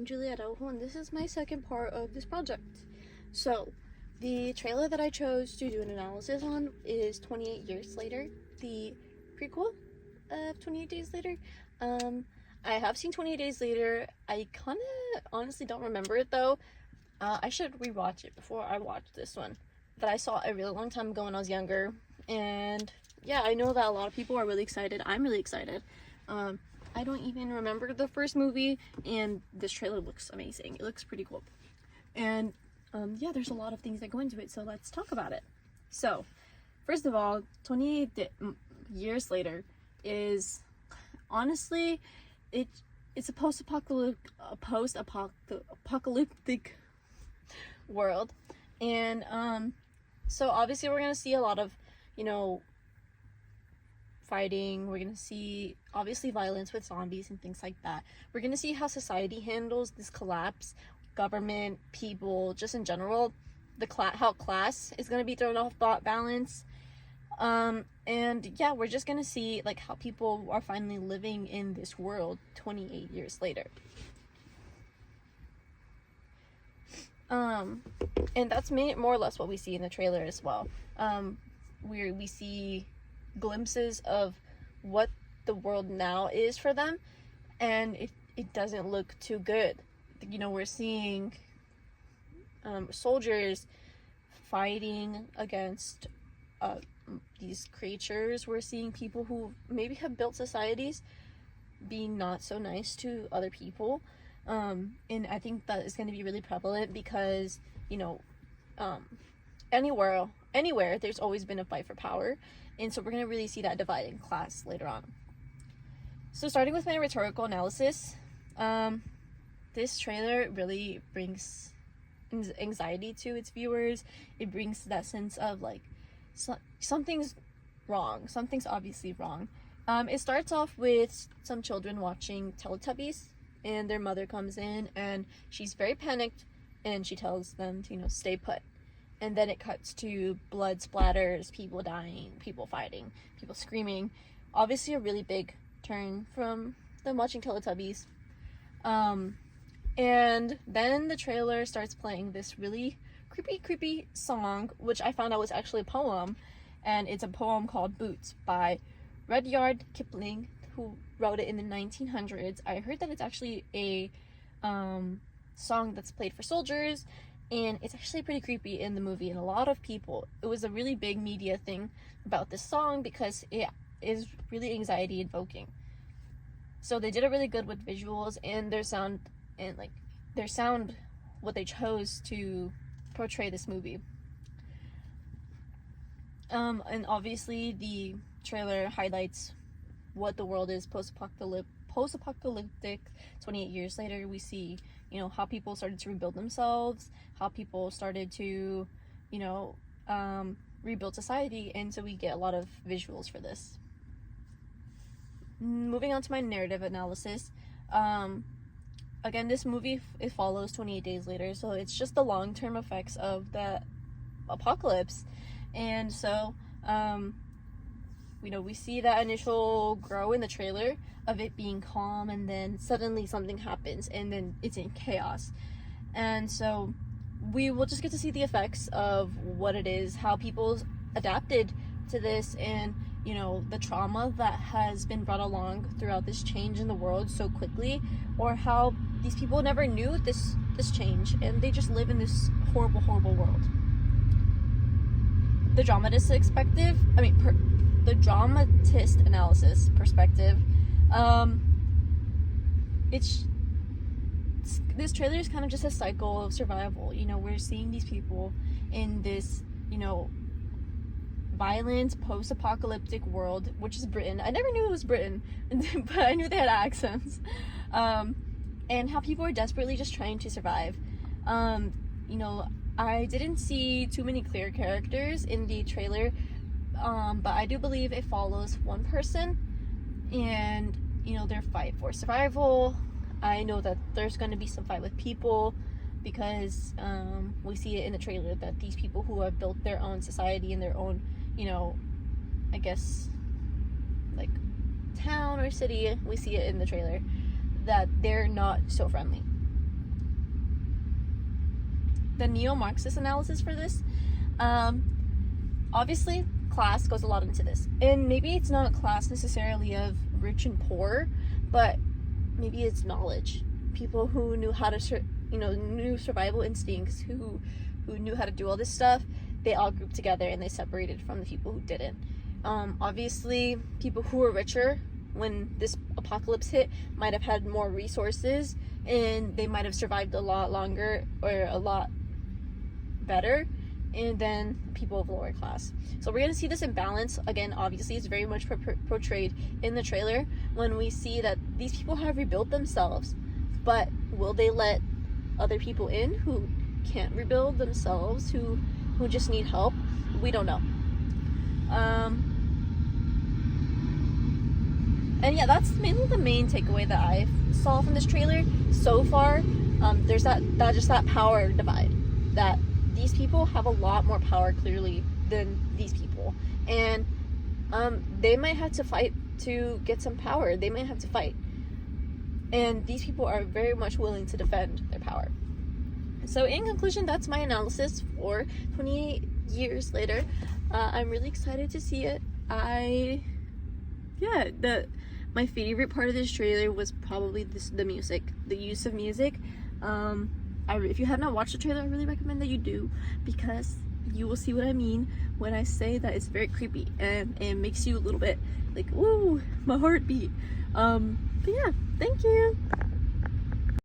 Juliet Ojo, and this is my second part of this project. So, the trailer that I chose to do an analysis on is 28 Years Later, the prequel of 28 Days Later. I have seen 28 Days Later. I kind of honestly don't remember it though. I should rewatch it before I watch this one that I saw a really long time ago when I was younger. And yeah, I know that a lot of people are really excited. I'm really excited. I don't even remember the first movie, and this trailer looks amazing. It looks pretty cool. And yeah, there's a lot of things that go into it, so let's talk about it. So, first of all, 28 Years Later is honestly, it's a post-apocalyptic world, and so obviously we're gonna see a lot of, fighting. We're gonna see obviously violence with zombies and things like that. We're gonna see how society handles this collapse, government, people, just in general, how class is gonna be thrown off balance. And yeah, we're just gonna see like how people are finally living in this world 28 years later. And that's more or less what we see in the trailer as well. We see glimpses of what the world now is for them, and it doesn't look too good. We're seeing soldiers fighting against these creatures. We're seeing people who maybe have built societies being not so nice to other people, and I think that is going to be really prevalent because anywhere there's always been a fight for power, and so we're going to really see that dividing class later on. So starting with my rhetorical analysis, this trailer really brings anxiety to its viewers. It brings that sense of like something's wrong, something's obviously wrong. It starts off with some children watching Teletubbies, and their mother comes in and she's very panicked, and she tells them to stay put. And then it cuts to blood splatters, people dying, people fighting, people screaming. Obviously a really big turn from them watching Teletubbies. And then the trailer starts playing this really creepy song, which I found out was actually a poem. And it's a poem called Boots by Rudyard Kipling, who wrote it in the 1900s. I heard that it's actually a song that's played for soldiers, and it's actually pretty creepy in the movie, and a lot of people, it was a really big media thing about this song because it is really anxiety invoking. So they did it really good with visuals and their sound, what they chose to portray this movie. And obviously the trailer highlights what the world is post-apocalyptic. 28 years later, we see how people started to rebuild themselves, how people started to rebuild society, and so we get a lot of visuals for this. Moving on to my narrative analysis, again, this movie it follows 28 Days Later, so it's just the long-term effects of the apocalypse. And so we see that initial grow in the trailer of it being calm, and then suddenly something happens and then it's in chaos. And so we will just get to see the effects of what it is, how people's adapted to this, and the trauma that has been brought along throughout this change in the world so quickly, or how these people never knew this change and they just live in this horrible world. The dramatist analysis perspective, this trailer is kind of just a cycle of survival. We're seeing these people in this violent post-apocalyptic world, which is Britain. I never knew it was Britain, but I knew they had accents, and how people are desperately just trying to survive. I didn't see too many clear characters in the trailer, but I do believe it follows one person and their fight for survival. I know that there's going to be some fight with people because we see it in the trailer that these people who have built their own society and their own I guess like town or city, we see it in the trailer that they're not so friendly. the neo-Marxist analysis for this. Obviously, class goes a lot into this, and maybe it's not class necessarily of rich and poor, but maybe it's knowledge. People who knew how to, knew survival instincts, who knew how to do all this stuff, they all grouped together and they separated from the people who didn't. Obviously, people who were richer when this apocalypse hit might have had more resources and they might have survived a lot longer or a lot better, and then people of lower class. So we're going to see this imbalance again. Obviously, it's very much portrayed in the trailer when we see that these people have rebuilt themselves, but will they let other people in who can't rebuild themselves, who just need help? We don't know. And yeah, that's mainly the main takeaway that I saw from this trailer so far. There's that power divide, that these people have a lot more power clearly than these people, and they might have to fight to get some power. They might have to fight, and these people are very much willing to defend their power. So in conclusion, that's my analysis for 28 years later. I'm really excited to see it. My favorite part of this trailer was probably the music, the use of music. If you have not watched the trailer, I really recommend that you do, because you will see what I mean when I say that it's very creepy and it makes you a little bit like, ooh, my heartbeat. But yeah, thank you.